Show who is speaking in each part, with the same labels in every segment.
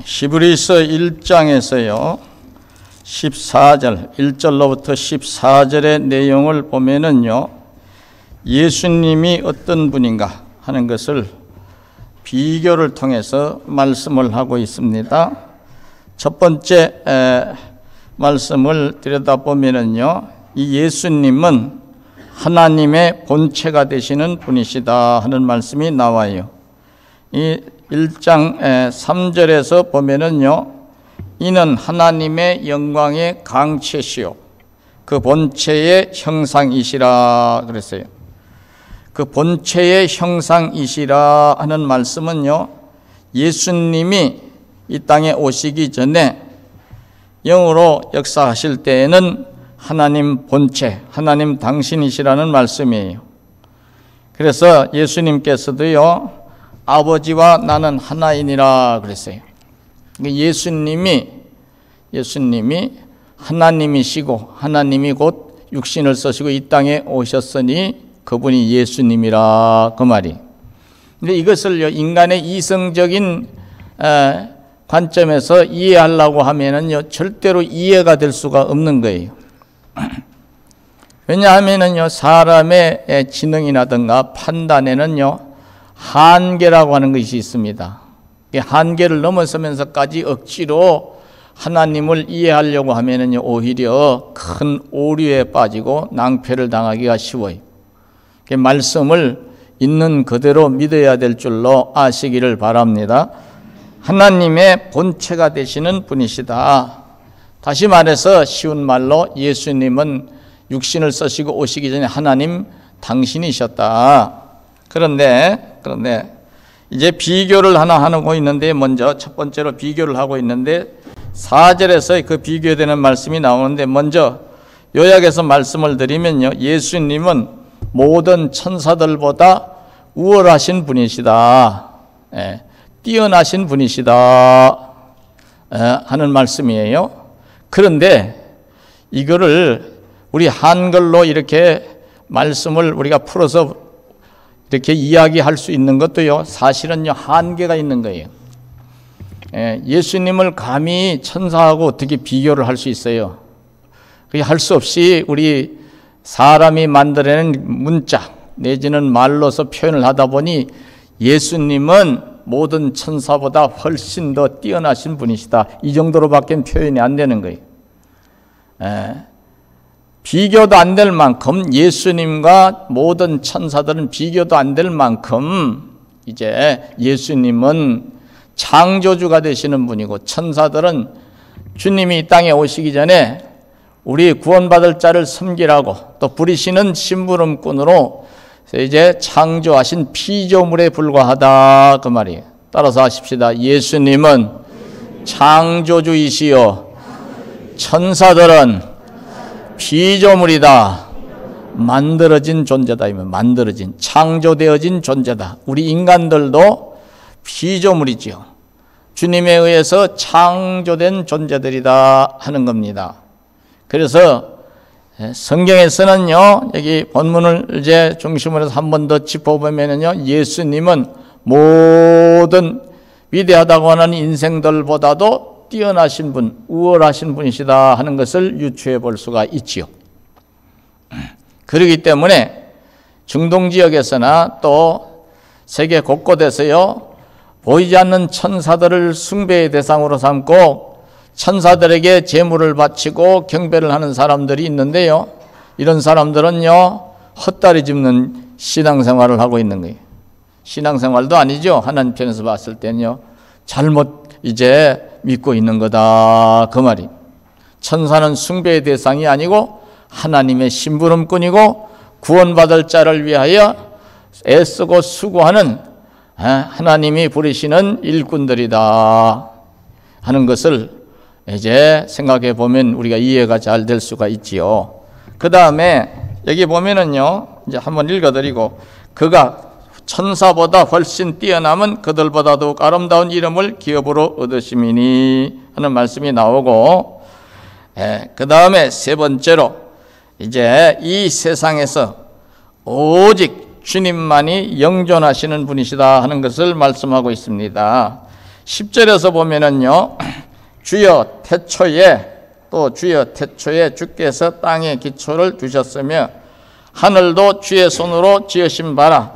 Speaker 1: 히브리서 1장에서요 14절 1절로부터 14절의 내용을 보면은요 예수님이 어떤 분인가 하는 것을 비교를 통해서 말씀을 하고 있습니다. 첫 번째 말씀을 들여다보면은요 이 예수님은 하나님의 본체가 되시는 분이시다 하는 말씀이 나와요. 이 1장 3절에서 보면은요 이는 하나님의 영광의 강체시요 그 본체의 형상이시라 그랬어요. 그 본체의 형상이시라 하는 말씀은요 예수님이 이 땅에 오시기 전에 영으로 역사하실 때에는 하나님 본체, 하나님 당신이시라는 말씀이에요. 그래서 예수님께서도요 아버지와 나는 하나이니라 그랬어요. 예수님이 하나님이시고 하나님이 곧 육신을 쓰시고 이 땅에 오셨으니 그분이 예수님이라 그 말이. 근데 이것을 인간의 이성적인 관점에서 이해하려고 하면은요 절대로 이해가 될 수가 없는 거예요. 왜냐하면은요 사람의 지능이라든가 판단에는요 한계라고 하는 것이 있습니다. 이 한계를 넘어서면서까지 억지로 하나님을 이해하려고 하면은요 오히려 큰 오류에 빠지고 낭패를 당하기가 쉬워요. 말씀을 있는 그대로 믿어야 될 줄로 아시기를 바랍니다. 하나님의 본체가 되시는 분이시다. 다시 말해서 쉬운 말로 예수님은 육신을 쓰시고 오시기 전에 하나님 당신이셨다. 그런데 이제 비교를 하나 하고 있는데 먼저 첫 번째로 비교를 하고 있는데 4절에서 그 비교되는 말씀이 나오는데 먼저 요약해서 말씀을 드리면요 예수님은 모든 천사들보다 우월하신 분이시다. 뛰어나신 분이시다 하는 말씀이에요. 그런데 이거를 우리 한글로 이렇게 말씀을 우리가 풀어서 이렇게 이야기할 수 있는 것도요 사실은요 한계가 있는 거예요. 예수님을 감히 천사하고 어떻게 비교를 할 수 있어요? 그게 할 수 없이 우리 사람이 만들어낸 문자 내지는 말로서 표현을 하다 보니 예수님은 모든 천사보다 훨씬 더 뛰어나신 분이시다. 이 정도로밖에 표현이 안 되는 거예요. 비교도 안 될 만큼 예수님과 모든 천사들은 비교도 안 될 만큼 이제 예수님은 창조주가 되시는 분이고 천사들은 주님이 이 땅에 오시기 전에 우리 구원받을 자를 섬기라고 또 부리시는 심부름꾼으로 이제 창조하신 피조물에 불과하다 그 말이에요. 따라서 하십시다. 예수님은 창조주이시요 천사들은 피조물이다. 만들어진 존재다. 만들어진 창조되어진 존재다. 우리 인간들도 피조물이지요. 주님에 의해서 창조된 존재들이다 하는 겁니다. 그래서 성경에서는요 여기 본문을 이제 중심으로 해서 한 번 더 짚어보면은요 예수님은 모든 위대하다고 하는 인생들보다도 뛰어나신 분, 우월하신 분이시다 하는 것을 유추해 볼 수가 있지요. 그렇기 때문에 중동 지역에서나 또 세계 곳곳에서요 보이지 않는 천사들을 숭배의 대상으로 삼고 천사들에게 제물을 바치고 경배를 하는 사람들이 있는데요 이런 사람들은요 헛다리 짚는 신앙생활을 하고 있는 거예요. 신앙생활도 아니죠. 하나님 편에서 봤을 때는요 잘못 이제 믿고 있는 거다 그 말이. 천사는 숭배의 대상이 아니고 하나님의 심부름꾼이고 구원받을 자를 위하여 애쓰고 수고하는 하나님이 부리시는 일꾼들이다 하는 것을 이제 생각해 보면 우리가 이해가 잘 될 수가 있지요. 그 다음에 여기 보면은요 이제 한번 읽어드리고 그가 천사보다 훨씬 뛰어남은 그들보다 더욱 아름다운 이름을 기업으로 얻으심이니 하는 말씀이 나오고 그 다음에 세 번째로 이제 이 세상에서 오직 주님만이 영존하시는 분이시다 하는 것을 말씀하고 있습니다. 10절에서 보면은요, 주여 태초에 주께서 땅에 기초를 두셨으며 하늘도 주의 손으로 지으신 바라.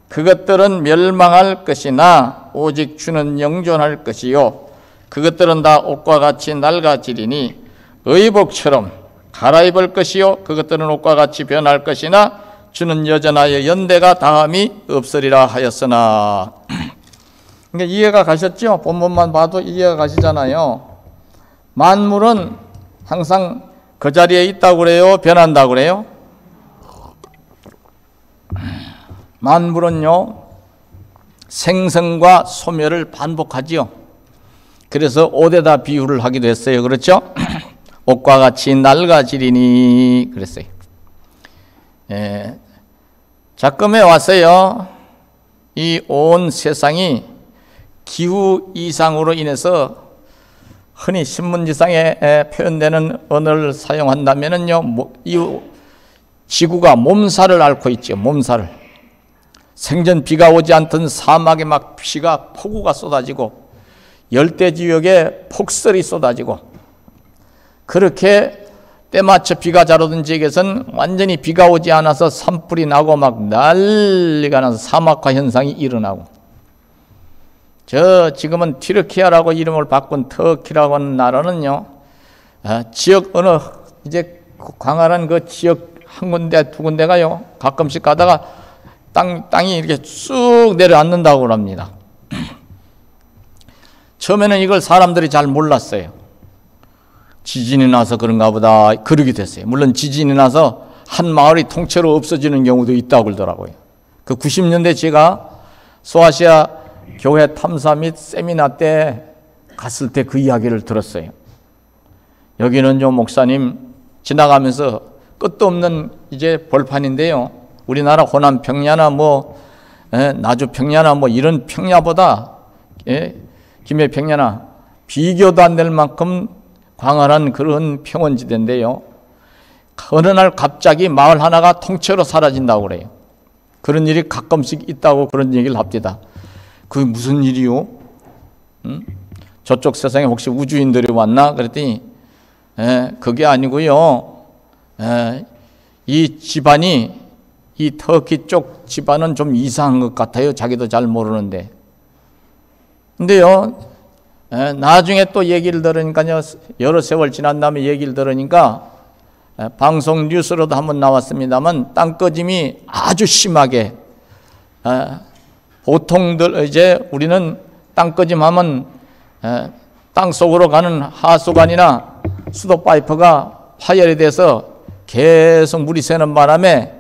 Speaker 1: 그것들은 멸망할 것이나 오직 주는 영존할 것이요 그것들은 다 옷과 같이 낡아지리니 의복처럼 갈아입을 것이요 그것들은 옷과 같이 변할 것이나 주는 여전하여 연대가 다함이 없으리라 하였으나. 그러니까 이해가 가셨죠? 본문만 봐도 이해가 가시잖아요. 만물은 항상 그 자리에 있다고 그래요? 변한다고 그래요? 만물은요, 생성과 소멸을 반복하지요. 그래서 옷에다 비유를 하기도 했어요. 그렇죠? 옷과 같이 낡아지리니 그랬어요. 작금에 왔어요. 이 온 세상이 기후 이상으로 인해서 흔히 신문지상에 표현되는 언어를 사용한다면은요, 이 지구가 몸살을 앓고 있죠. 몸살을. 생전 비가 오지 않던 사막에 막 비가 폭우가 쏟아지고 열대 지역에 폭설이 쏟아지고 그렇게 때맞춰 비가 잘 오던 지역에서는 완전히 비가 오지 않아서 산불이 나고 막 난리가 나서 사막화 현상이 일어나고, 지금은 튀르키아라고 이름을 바꾼 터키라고 하는 나라는요, 지역 어느 이제 광활한 그 지역 한 군데 두 군데가요 가끔씩 가다가 땅이 이렇게 쑥 내려앉는다고 합니다. 처음에는 이걸 사람들이 잘 몰랐어요. 지진이 나서 그런가 보다 그러게 됐어요. 물론 지진이 나서 한 마을이 통째로 없어지는 경우도 있다고 그러더라고요. 그 90년대 제가 소아시아 교회 탐사 및 세미나 때 갔을 때 그 이야기를 들었어요. 여기는 좀 목사님 지나가면서 끝도 없는 이제 벌판인데요. 우리나라 호남 평야나 나주 평야나 이런 평야보다 김해 평야나 비교도 안 될 만큼 광활한 그런 평원지대인데요. 어느 날 갑자기 마을 하나가 통째로 사라진다고 그래요. 그런 일이 가끔씩 있다고 그런 얘기를 합니다. 그게 무슨 일이요? 저쪽 세상에 혹시 우주인들이 왔나? 그랬더니 그게 아니고요. 이 집안이 이 터키 쪽 집안은 좀 이상한 것 같아요. 자기도 잘 모르는데. 근데요, 나중에 또 얘기를 들으니까요, 여러 세월 지난 다음에 얘기를 들으니까 방송 뉴스로도 한번 나왔습니다만 땅꺼짐이 아주 심하게, 보통들 이제 우리는 땅꺼짐 하면 땅 속으로 가는 하수관이나 수도 파이프가 파열이 돼서 계속 물이 새는 바람에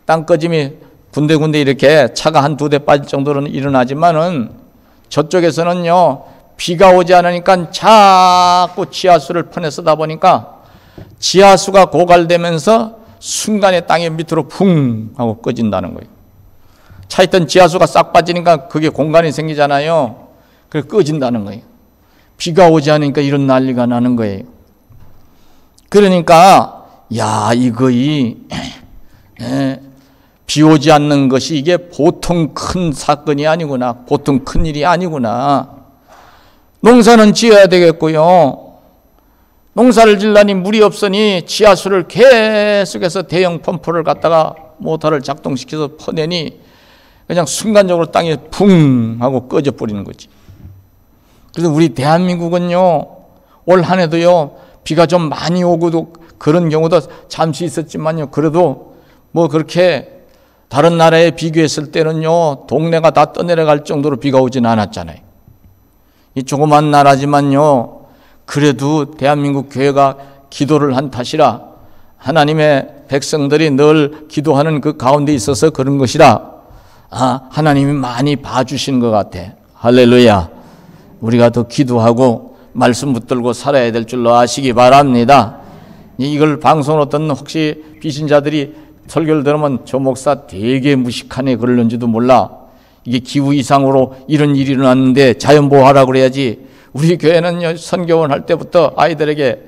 Speaker 1: 땅꺼짐이 군데군데 이렇게 차가 한 두 대 빠질 정도로는 일어나지만은 저쪽에서는요, 비가 오지 않으니까 자꾸 지하수를 퍼내 쓰다 보니까 지하수가 고갈되면서 순간에 땅의 밑으로 붕 하고 꺼진다는 거예요. 차 있던 지하수가 싹 빠지니까 그게 공간이 생기잖아요. 그래서 꺼진다는 거예요. 비가 오지 않으니까 이런 난리가 나는 거예요. 그러니까 비 오지 않는 것이 이게 보통 큰 사건이 아니구나. 보통 큰 일이 아니구나. 농사는 지어야 되겠고요. 농사를 지려니 물이 없으니 지하수를 계속해서 대형 펌프를 갖다가 모터를 작동시켜서 퍼내니 그냥 순간적으로 땅에 붕 하고 꺼져 버리는 거지. 그래서 우리 대한민국은요, 올 한 해도요, 비가 좀 많이 오고도 그런 경우도 잠시 있었지만요, 그래도 그렇게 다른 나라에 비교했을 때는요, 동네가 다 떠내려갈 정도로 비가 오진 않았잖아요. 이 조그만 나라지만요, 그래도 대한민국 교회가 기도를 한 탓이라, 하나님의 백성들이 늘 기도하는 그 가운데 있어서 그런 것이라, 하나님이 많이 봐주시는 것 같아. 할렐루야. 우리가 더 기도하고 말씀 붙들고 살아야 될 줄로 아시기 바랍니다. 이걸 방송으로 듣는 혹시 비신자들이 설교를 들으면 저 목사 되게 무식하네 그러는지도 몰라. 이게 기후 이상으로 이런 일이 일어났는데 자연보호하라고 그래야지. 우리 교회는 선교원 할 때부터 아이들에게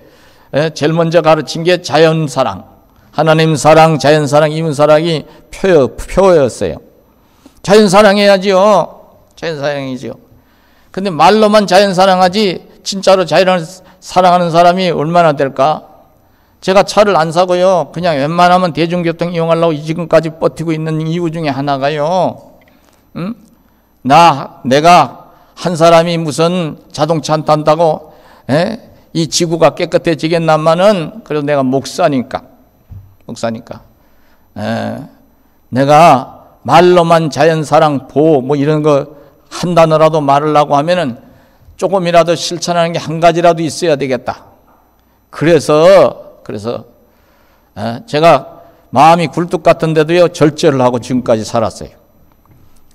Speaker 1: 제일 먼저 가르친 게 자연사랑, 하나님 사랑, 자연사랑, 이웃사랑이 표였어요. 자연사랑해야지요. 자연사랑이지요. 근데 말로만 자연 사랑하지 진짜로 자연을 사랑하는 사람이 얼마나 될까? 제가 차를 안 사고요. 그냥 웬만하면 대중교통 이용하려고 지금까지 버티고 있는 이유 중에 하나가요. 내가 한 사람이 무슨 자동차 안 탄다고 이 지구가 깨끗해지겠나마는 그래도 내가 목사니까. 내가 말로만 자연사랑 보호 뭐 이런 거 한 단어라도 말하려고 하면은 조금이라도 실천하는 게 한 가지라도 있어야 되겠다. 그래서 제가 마음이 굴뚝 같은데도요 절제를 하고 지금까지 살았어요.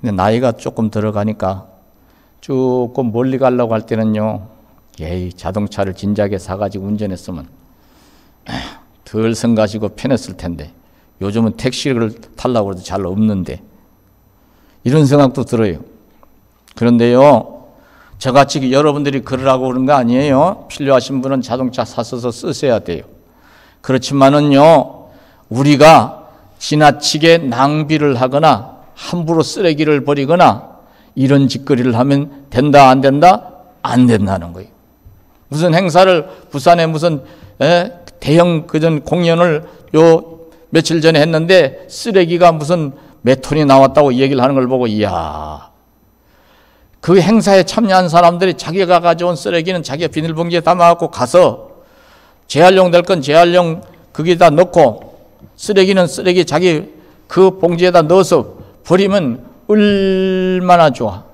Speaker 1: 근데 나이가 조금 들어가니까 조금 멀리 가려고 할 때는요, 자동차를 진작에 사가지고 운전했으면 덜 성가시고 편했을 텐데, 요즘은 택시를 타려고 해도 잘 없는데, 이런 생각도 들어요. 그런데요, 저같이 여러분들이 그러라고 그런 거 아니에요. 필요하신 분은 자동차 사셔서 쓰셔야 돼요. 그렇지만은요, 우리가 지나치게 낭비를 하거나 함부로 쓰레기를 버리거나 이런 짓거리를 하면 된다 안 된다? 안 된다는 거예요. 무슨 행사를 부산에 무슨 대형 그전 공연을 며칠 전에 했는데 쓰레기가 무슨 몇 톤이 나왔다고 얘기를 하는 걸 보고 이야, 그 행사에 참여한 사람들이 자기가 가져온 쓰레기는 자기가 비닐봉지에 담아갖고 가서 재활용 될 건 재활용 거기다 넣고 쓰레기는 쓰레기 자기 그 봉지에다 넣어서 버리면 얼마나 좋아.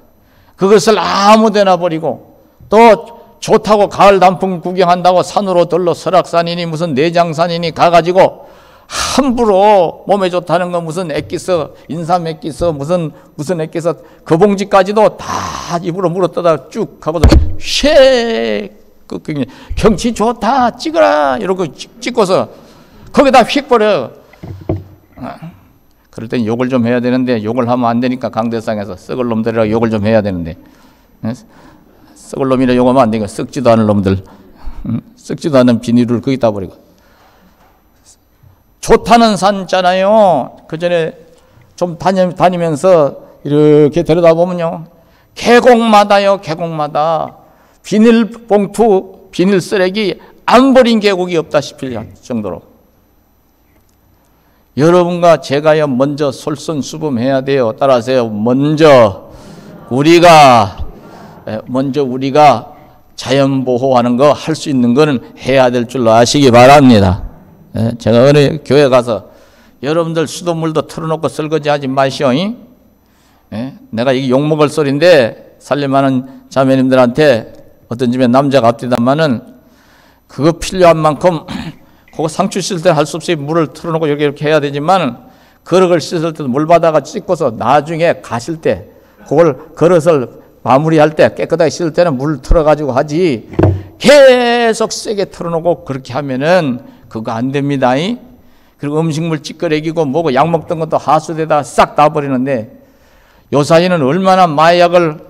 Speaker 1: 그것을 아무 데나 버리고 또 좋다고 가을 단풍 구경한다고 산으로 들러 설악산이니 무슨 내장산이니 가가지고 함부로 몸에 좋다는 거 무슨 액기스, 인삼 액기스, 무슨 액기스 그 봉지까지도 다 입으로 물어뜯다 쭉 하고서 쉐 경치 좋다 찍어라 이러고 찍고서 거기다 휙 버려. 그럴 땐 욕을 좀 해야 되는데 욕을 하면 안 되니까 강대상에서 썩을 놈들이라고 욕을 좀 해야 되는데 썩을 놈이라 욕하면 안 되니까 썩지도 않은 놈들, 썩지도 않은 비닐을 거기다 버리고. 좋다는 산 있잖아요. 그 전에 좀 다니면서 이렇게 들여다보면요, 계곡마다요, 계곡마다 비닐봉투, 비닐 쓰레기 안 버린 계곡이 없다 싶을 정도로. 여러분과 제가요 먼저 솔선수범해야 돼요. 따라하세요. 먼저 우리가 자연 보호하는 거 할 수 있는 거는 해야 될 줄로 아시기 바랍니다. 제가 어느 교회 가서 여러분들 수돗물도 틀어놓고 설거지하지 마시오. 내가 이게 욕먹을 소리인데 살림하는 자매님들한테 어떤 집에 남자가 앞뒤다마는 그거 필요한 만큼 그거 상추 씻을 때 할 수 없이 물을 틀어놓고 이렇게 해야 되지만 그릇을 씻을 때도 물 받아가 씻고서 나중에 가실 때 그걸 그릇을 마무리할 때 깨끗하게 씻을 때는 물을 틀어가지고 하지 계속 세게 틀어놓고 그렇게 하면은 그거 안 됩니다. 그리고 음식물 찌끄레기고 뭐고 약 먹던 것도 하수대다 싹 다 버리는데 요 사이는 얼마나 마약을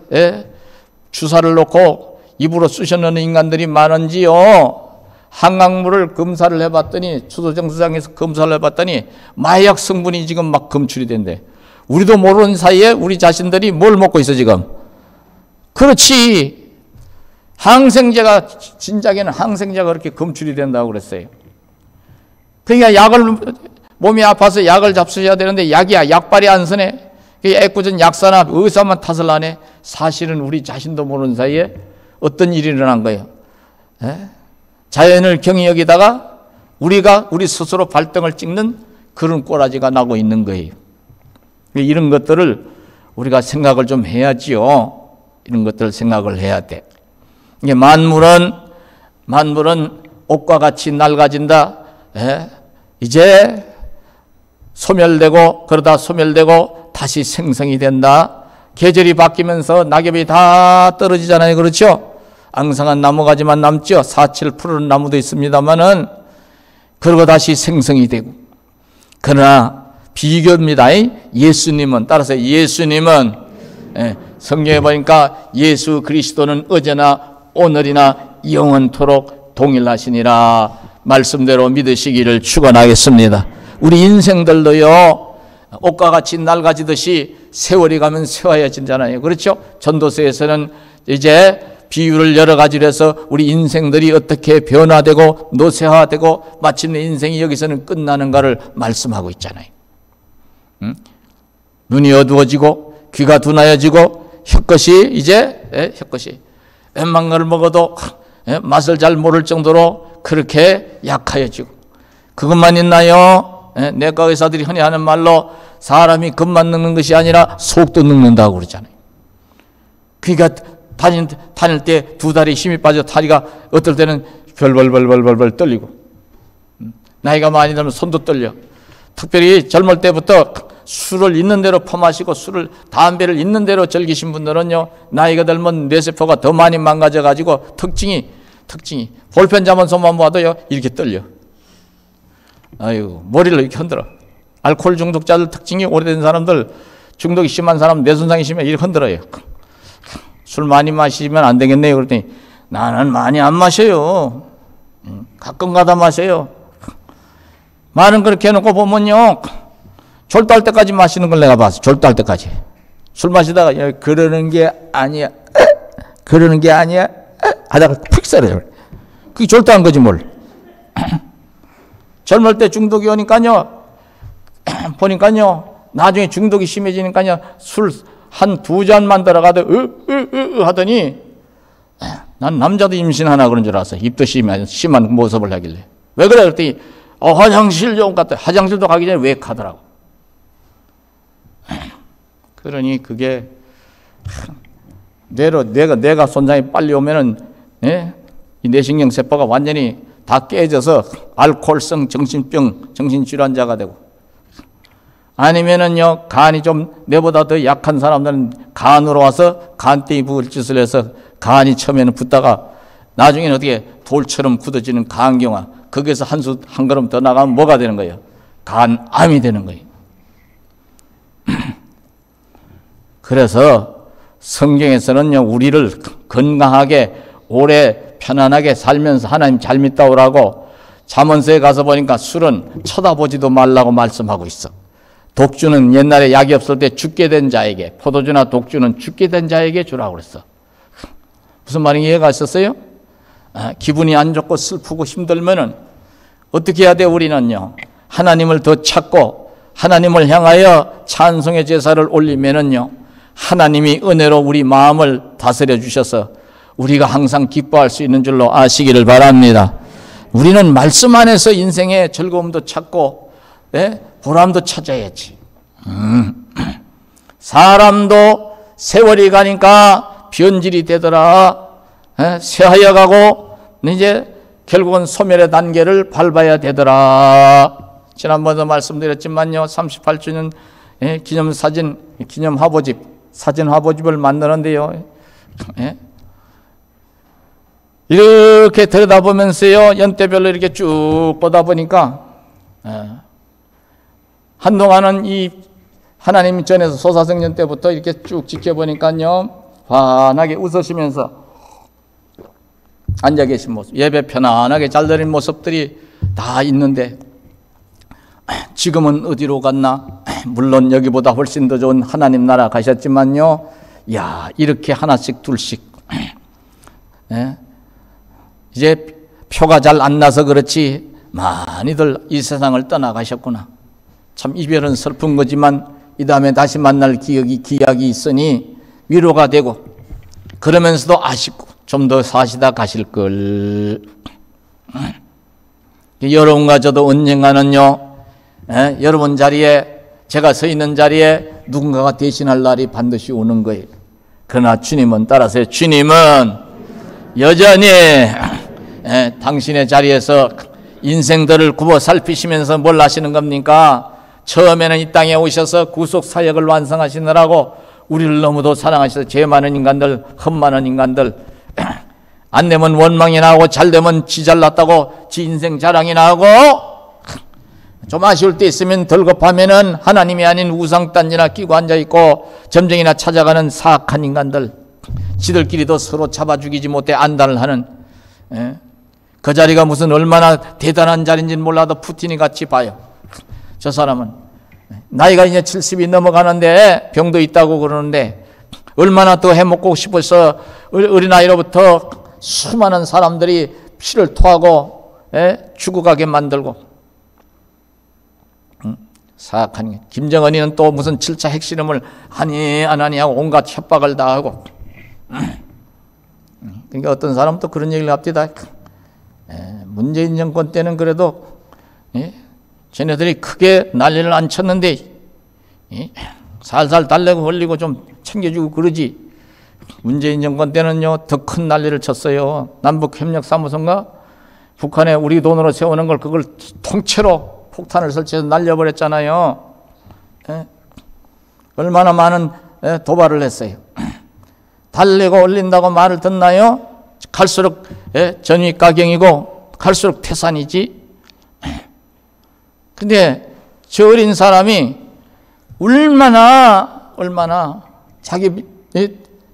Speaker 1: 주사를 놓고 입으로 쑤셔 넣는 인간들이 많은지요. 한강물을 검사를 해봤더니 추도정수장에서 검사를 해봤더니 마약 성분이 지금 막 검출이 된대. 우리도 모르는 사이에 우리 자신들이 뭘 먹고 있어 지금. 그렇지. 항생제가 진작에는 항생제가 그렇게 검출이 된다고 그랬어요. 그러니까 약을 몸이 아파서 약을 잡수셔야 되는데 약이야 약발이 안 서네. 애꿎은 약사나 의사만 탓을 하네. 사실은 우리 자신도 모르는 사이에 어떤 일이 일어난 거예요. 자연을 경히 여기다가 우리 스스로 발등을 찍는 그런 꼬라지가 나고 있는 거예요. 이런 것들을 우리가 생각을 좀 해야지요. 이런 것들을 생각을 해야 돼. 이게 만물은 옷과 같이 낡아진다. 이제 소멸되고 그러다 소멸되고 다시 생성이 된다. 계절이 바뀌면서 낙엽이 다 떨어지잖아요. 그렇죠? 앙상한 나무가지만 남죠. 4, 7%는 나무도 있습니다만은 그러고 다시 생성이 되고. 그러나 비교입니다. 예수님은 따라서 예수님은 성경에 보니까 예수 그리스도는 어제나 오늘이나 영원토록 동일하시니라 말씀대로 믿으시기를 축원하겠습니다. 우리 인생들도요 옷과 같이 낡아지듯이 세월이 가면 쇠화해지잖아요. 그렇죠? 전도서에서는 이제 비유를 여러 가지로 해서 우리 인생들이 어떻게 변화되고 노쇠화되고 마침내 인생이 여기서는 끝나는가를 말씀하고 있잖아요. 눈이 어두워지고 귀가 둔하여지고 혀끝이 이제 혀끝이 웬만한 걸 먹어도 맛을 잘 모를 정도로 그렇게 약하여지고, 그것만 있나요? 내과 의사들이 흔히 하는 말로 사람이 겉만 늙는 것이 아니라 속도 늙는다고 그러잖아요. 그러니까 다닐 때 두 다리 힘이 빠져 다리가 어떨 때는 벌벌벌벌벌 떨리고, 나이가 많이 들면 손도 떨려. 특별히 젊을 때부터 술을 있는 대로 퍼마시고 담배를 있는 대로 즐기신 분들은요, 나이가 들면 뇌세포가 더 많이 망가져가지고 특징이 볼펜 잡은 손만 봐도요 이렇게 떨려. 아유, 머리를 이렇게 흔들어. 알코올 중독자들 특징이 오래된 사람들, 중독이 심한 사람, 뇌손상이 심해 이렇게 흔들어요. 술 많이 마시면 안 되겠네요. 그랬더니 나는 많이 안 마셔요. 가끔 가다 마셔요. 말은 그렇게 해놓고 보면요, 졸도할 때까지 마시는 걸 내가 봤어. 졸도할 때까지. 술 마시다가 그러는 게 아니야, 그러는 게 아니야 하다가 픽 사려요. 그게 졸도한 거지 뭘. 젊을 때 중독이 오니까요, 보니까요, 나중에 중독이 심해지니까요, 술 한 두 잔만 들어가도 하더니 난 남자도 임신하나 그런 줄 알았어. 입도 심한 모습을 하길래. 왜 그래? 그랬더니 화장실 좀 갔다. 화장실도 가기 전에 왜 가더라고. 그러니 그게 뇌로 뇌가 손상이 빨리 오면은 이 뇌신경 세포가 완전히 다 깨져서 알코올성 정신병, 정신질환자가 되고, 아니면은요, 간이 좀 뇌보다 더 약한 사람들은 간으로 와서 간땡이 부을 짓을 해서 간이 처음에는 붓다가 나중에는 어떻게 돌처럼 굳어지는 간경화, 거기에서 한 걸음 더 나가면 뭐가 되는 거예요? 간암이 되는 거예요. 그래서 성경에서는요, 우리를 건강하게 오래 편안하게 살면서 하나님 잘 믿다오라고 잠언서에 가서 보니까 술은 쳐다보지도 말라고 말씀하고 있어. 독주는 옛날에 약이 없을 때 죽게 된 자에게, 포도주나 독주는 죽게 된 자에게 주라고 그랬어. 무슨 말인지 이해가 있었어요? 기분이 안 좋고 슬프고 힘들면은 어떻게 해야 돼? 우리는요, 하나님을 더 찾고 하나님을 향하여 찬송의 제사를 올리면은요, 하나님이 은혜로 우리 마음을 다스려 주셔서 우리가 항상 기뻐할 수 있는 줄로 아시기를 바랍니다. 우리는 말씀 안에서 인생의 즐거움도 찾고 보람도 찾아야지. 사람도 세월이 가니까 변질이 되더라. 쇠하여 가고 이제 결국은 소멸의 단계를 밟아야 되더라. 지난번에도 말씀드렸지만요, 38주년 기념사진, 기념 화보집, 사진 화보집을 만드는데요, 이렇게 들여다보면서요, 연대별로 이렇게 쭉 보다 보니까 한동안은 이 하나님 전에서 소사성전 때부터 이렇게 쭉 지켜보니까요, 환하게 웃으시면서 앉아 계신 모습, 예배 편안하게 잘 드린 모습들이 다 있는데, 지금은 어디로 갔나? 물론 여기보다 훨씬 더 좋은 하나님 나라 가셨지만요, 야, 이렇게 하나씩 둘씩 이제 표가 잘 안 나서 그렇지 많이들 이 세상을 떠나가셨구나. 참 이별은 슬픈 거지만 이 다음에 다시 만날 기약이 있으니 위로가 되고, 그러면서도 아쉽고 좀 더 사시다 가실 걸. 여러분과 저도 언젠가는요, 여러분 자리에, 제가 서 있는 자리에 누군가가 대신할 날이 반드시 오는 거예요. 그러나 주님은, 따라서 주님은 여전히 당신의 자리에서 인생들을 굽어 살피시면서 뭘 하시는 겁니까? 처음에는 이 땅에 오셔서 구속 사역을 완성하시느라고 우리를 너무도 사랑하셔서 죄 많은 인간들, 흠 많은 인간들, 안 되면 원망이나 하고 잘 되면 지 잘났다고 지 인생 자랑이나 하고, 좀 아쉬울 때 있으면 덜겁하면은 하나님이 아닌 우상단지나 끼고 앉아있고 점쟁이나 찾아가는 사악한 인간들, 지들끼리도 서로 잡아 죽이지 못해 안달을 하는, 그 자리가 무슨 얼마나 대단한 자리인지는 몰라도 푸틴이 같이 봐요. 저 사람은 나이가 이제 70이 넘어가는데 병도 있다고 그러는데 얼마나 더 해먹고 싶어서 어린아이로부터 수많은 사람들이 피를 토하고 죽어가게 만들고 사악한 게. 김정은이는 또 무슨 7차 핵실험을 하니 안 하니 하고 온갖 협박을 다 하고. 그러니까 어떤 사람은 또 그런 얘기를 합니다. 문재인 정권 때는 그래도 쟤네들이 크게 난리를 안 쳤는데 살살 달래고 흘리고 좀 챙겨주고 그러지. 문재인 정권 때는요 더 큰 난리를 쳤어요. 남북협력사무소인가 북한에 우리 돈으로 세우는 걸 그걸 통째로 폭탄을 설치해서 날려버렸잖아요. 얼마나 많은 도발을 했어요. 달래고 올린다고 말을 듣나요? 갈수록 전위가경이고 갈수록 태산이지. 근데 저 어린 사람이 얼마나 자기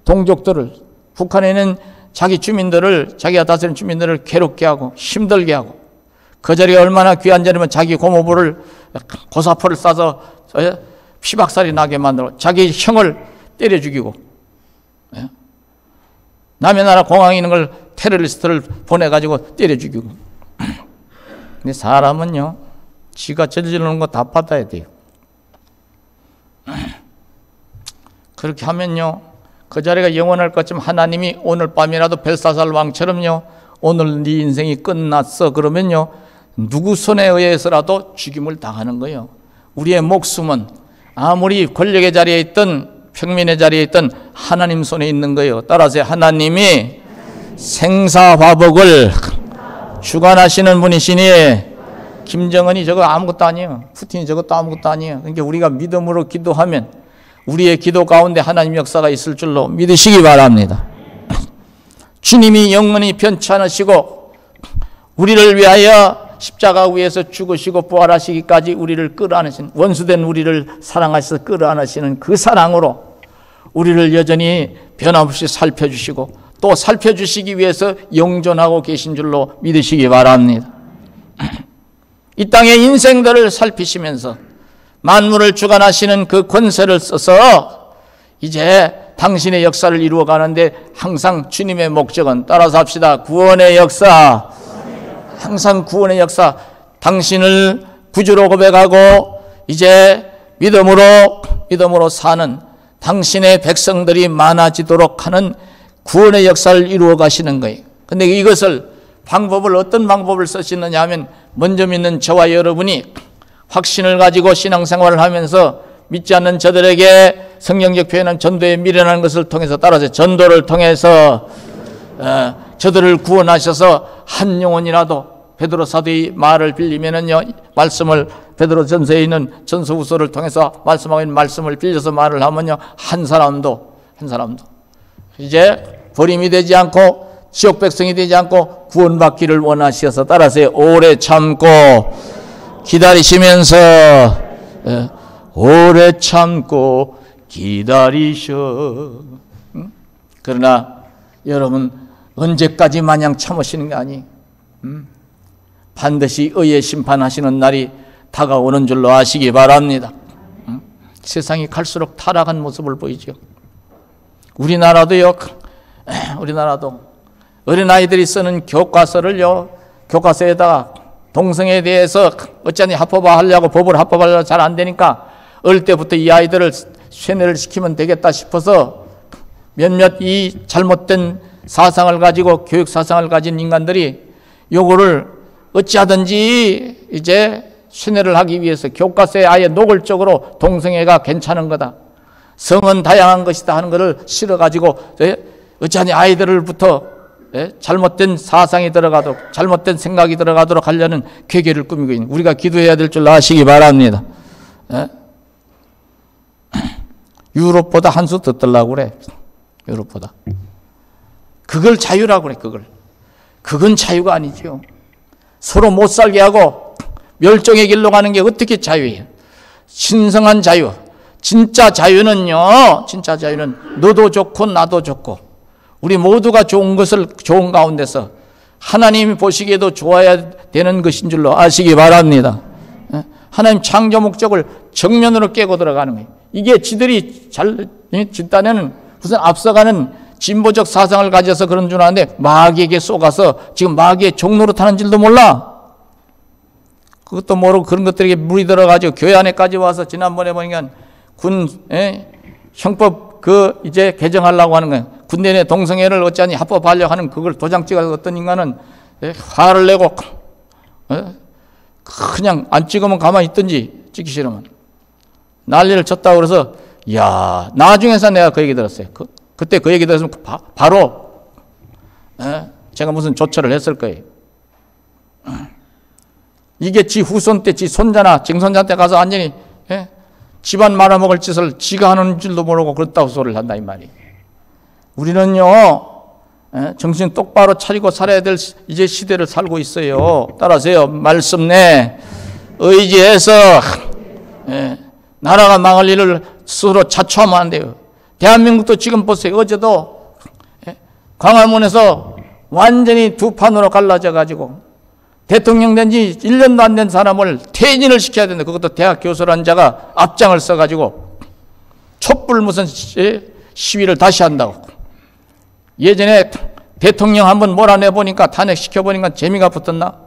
Speaker 1: 동족들을, 북한에 있는 자기 주민들을, 자기가 다스리는 주민들을 괴롭게 하고 힘들게 하고, 그 자리에 얼마나 귀한 자리면 자기 고모부를 고사포를 싸서 피박살이 나게 만들고 자기 형을 때려 죽이고, 남의 나라 공항에 있는 걸 테러리스트를 보내가지고 때려 죽이고. 근데 사람은요 지가 저지르는 거 다 받아야 돼요. 그렇게 하면요 그 자리가 영원할 것처럼 하나님이 오늘 밤이라도 벨사살 왕처럼요 오늘 네 인생이 끝났어 그러면요 누구 손에 의해서라도 죽임을 당하는 거예요. 우리의 목숨은 아무리 권력의 자리에 있든 평민의 자리에 있든 하나님 손에 있는 거예요. 따라서 하나님이 생사화복을 주관하시는 분이시니 김정은이 저거 아무것도 아니에요. 푸틴이 저것도 아무것도 아니에요. 그러니까 우리가 믿음으로 기도하면 우리의 기도 가운데 하나님 역사가 있을 줄로 믿으시기 바랍니다. 주님이 영원히 변치 않으시고 우리를 위하여 십자가 위에서 죽으시고 부활하시기까지 우리를 끌어안으신, 원수된 우리를 사랑하셔서 끌어안으시는 그 사랑으로 우리를 여전히 변함없이 살펴주시고 또 살펴주시기 위해서 영존하고 계신 줄로 믿으시기 바랍니다. 이 땅의 인생들을 살피시면서 만물을 주관하시는 그 권세를 써서 이제 당신의 역사를 이루어가는데 항상 주님의 목적은, 따라서 합시다, 구원의 역사, 항상 구원의 역사, 당신을 구주로 고백하고 이제 믿음으로 사는 당신의 백성들이 많아지도록 하는 구원의 역사를 이루어 가시는 거예요. 근데 이것을 어떤 방법을 쓰시느냐 하면 먼저 믿는 저와 여러분이 확신을 가지고 신앙생활을 하면서 믿지 않는 저들에게 성경적 표현은 전도에 미련한 것을 통해서, 따라서 전도를 통해서 저들을 구원하셔서 한 영혼이라도, 베드로 사도의 말을 빌리면은요, 말씀을 베드로 전서에 있는 전서후서를 통해서 말씀하고 있는 말씀을 빌려서 말을 하면요, 한 사람도 이제 버림이 되지 않고 지역 백성이 되지 않고 구원받기를 원하셔서, 따라서 오래 참고 기다리시면서 오래 참고 기다리셔. 그러나 여러분 언제까지 마냥 참으시는 게 아니에요. 반드시 의의 심판하시는 날이 다가오는 줄로 아시기 바랍니다. 세상이 갈수록 타락한 모습을 보이죠. 우리나라도 어린아이들이 쓰는 교과서를요, 교과서에다가 동성애에 대해서 어쩌니 합법화하려고, 법을 합법화하려고 잘 안 되니까 어릴 때부터 이 아이들을 세뇌를 시키면 되겠다 싶어서 몇몇 이 잘못된 사상을 가지고, 교육 사상을 가진 인간들이 요거를 어찌하든지 이제 세뇌를 하기 위해서 교과서에 아예 노골적으로 동성애가 괜찮은 거다, 성은 다양한 것이다 하는 것을 실어가지고 어찌하니 아이들을부터 잘못된 사상이 들어가도록, 잘못된 생각이 들어가도록 하려는 괴계를 꾸미고 있는, 우리가 기도해야 될 줄 아시기 바랍니다. 유럽보다 한 수 더 떨라고 그래. 유럽보다. 그걸 자유라고 그래. 그건 자유가 아니죠. 서로 못 살게 하고 멸종의 길로 가는 게 어떻게 자유예요? 신성한 자유. 진짜 자유는 너도 좋고 나도 좋고 우리 모두가 좋은 것을 좋은 가운데서 하나님이 보시기에도 좋아야 되는 것인 줄로 아시기 바랍니다. 하나님 창조 목적을 정면으로 깨고 들어가는 거예요. 이게 지들이 잘 집단에는 무슨 앞서가는 진보적 사상을 가져서 그런 줄 아는데 마귀에게 속아서 지금 마귀의 종로로 타는 줄도 몰라. 그것도 모르고 그런 것들에게 물이 들어가지고 교회 안에까지 와서 지난번에 보니까 군 형법 이제 개정하려고 하는 거예요. 군대 내 동성애를 어찌하니 합법하려고 하는 그걸 도장 찍어서 어떤 인간은 화를 내고 그냥 안 찍으면 가만히 있든지 찍기 싫으면 난리를 쳤다고 그래서 야 나중에서 내가 그 얘기 들었어요. 그때 그 얘기 들었으면 바로 제가 무슨 조처를 했을 거예요. 이게 지 후손 때 지 손자나 증손자한테 가서 완전히 집안 말아먹을 짓을 지가 하는 줄도 모르고 그렇다고 소리를 한다 이 말이에요. 우리는요 정신 똑바로 차리고 살아야 될 이제 시대를 살고 있어요. 따라하세요. 말씀 내 의지해서 나라가 망할 일을 스스로 자초하면 안 돼요. 대한민국도 지금 보세요. 어제도 광화문에서 완전히 두 판으로 갈라져 가지고 대통령 된 지 1년도 안 된 사람을 퇴진을 시켜야 되는데 그것도 대학 교수라는 자가 앞장을 써가지고 촛불 무슨 시위를 다시 한다고. 예전에 대통령 한번 몰아내보니까 탄핵시켜보니까 재미가 붙었나?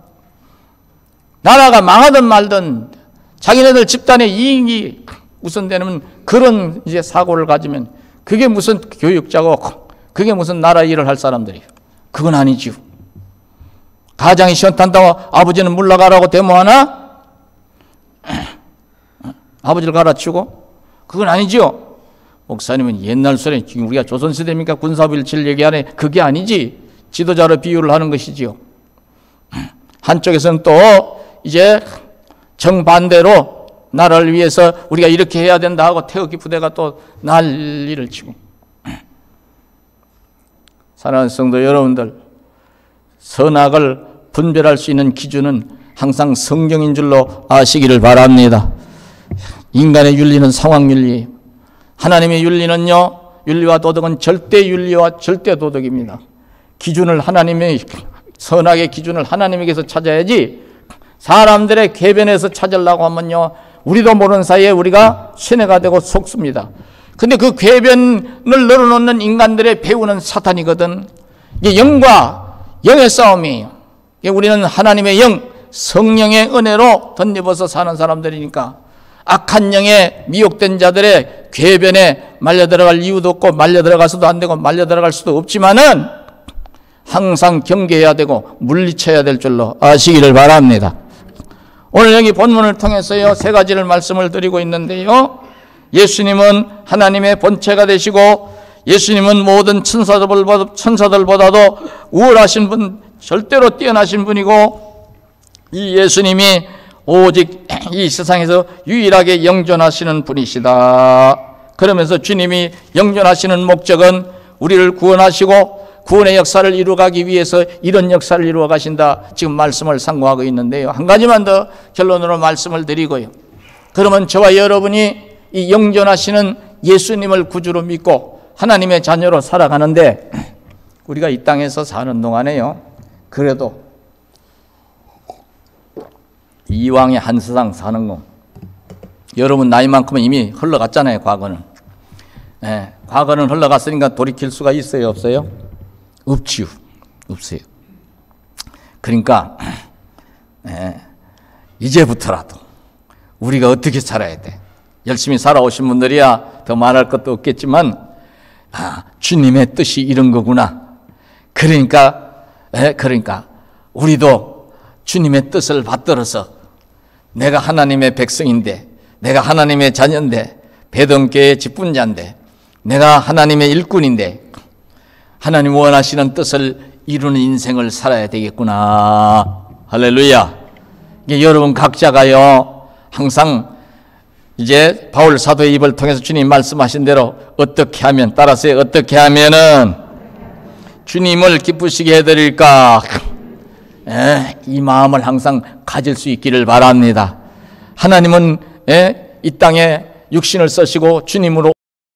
Speaker 1: 나라가 망하든 말든 자기네들 집단의 이익이 우선되는 그런 이제 사고를 가지면 그게 무슨 교육자고 그게 무슨 나라 일을 할 사람들이에요. 그건 아니지요. 가장이 시원탄다고 아버지는 물러가라고 데모하나? 아버지를 갈아치우고? 그건 아니지요. 목사님은 옛날 소리, 지금 우리가 조선시대입니까? 군사부일치를 얘기하네. 그게 아니지. 지도자로 비유를 하는 것이지요. 한쪽에서는 또 이제 정반대로 나라를 위해서 우리가 이렇게 해야 된다 하고 태극기 부대가 또 난리를 치고. 사랑하는 성도 여러분들, 선악을 분별할 수 있는 기준은 항상 성경인 줄로 아시기를 바랍니다. 인간의 윤리는 상황윤리예요. 하나님의 윤리는요, 윤리와 도덕은 절대 윤리와 절대 도덕입니다. 기준을 하나님의 선악의 기준을 하나님에게서 찾아야지 사람들의 궤변에서 찾으려고 하면요, 우리도 모르는 사이에 우리가 쇠뇌가 되고 속습니다. 근데 그 궤변을 늘어놓는 인간들의 배우는 사탄이거든. 이게 영과 영의 싸움이에요. 우리는 하나님의 영, 성령의 은혜로 덧입어서 사는 사람들이니까 악한 영에 미혹된 자들의 궤변에 말려 들어갈 이유도 없고 말려 들어가서도 안 되고 말려 들어갈 수도 없지만은 항상 경계해야 되고 물리쳐야 될 줄로 아시기를 바랍니다. 오늘 여기 본문을 통해서요, 세 가지를 말씀을 드리고 있는데요. 예수님은 하나님의 본체가 되시고 예수님은 모든 천사들보다도 우월하신 분, 절대로 뛰어나신 분이고 이 예수님이 오직 이 세상에서 유일하게 영존하시는 분이시다. 그러면서 주님이 영존하시는 목적은 우리를 구원하시고 구원의 역사를 이루어가기 위해서 이런 역사를 이루어 가신다. 지금 말씀을 상고하고 있는데요. 한 가지만 더 결론으로 말씀을 드리고요. 그러면 저와 여러분이 이 영존하시는 예수님을 구주로 믿고 하나님의 자녀로 살아가는데 우리가 이 땅에서 사는 동안에요, 그래도 이왕에 한 세상 사는 거, 여러분 나이만큼은 이미 흘러갔잖아요. 과거는. 과거는 흘러갔으니까 돌이킬 수가 있어요, 없어요? 없지요. 없어요. 그러니까 이제부터라도 우리가 어떻게 살아야 돼? 열심히 살아오신 분들이야 더 말할 것도 없겠지만 주님의 뜻이 이런 거구나. 그러니까 우리도 주님의 뜻을 받들어서 내가 하나님의 백성인데, 내가 하나님의 자녀인데, 배동교의 직분자인데, 내가 하나님의 일꾼인데 하나님 원하시는 뜻을 이루는 인생을 살아야 되겠구나. 할렐루야. 이게 여러분 각자가요, 항상 이제 바울 사도의 입을 통해서 주님 말씀하신 대로 어떻게 하면, 따라서 어떻게 하면은 주님을 기쁘시게 해드릴까, 이 마음을 항상 가질 수 있기를 바랍니다. 하나님은 이 땅에 육신을 쓰시고 주님으로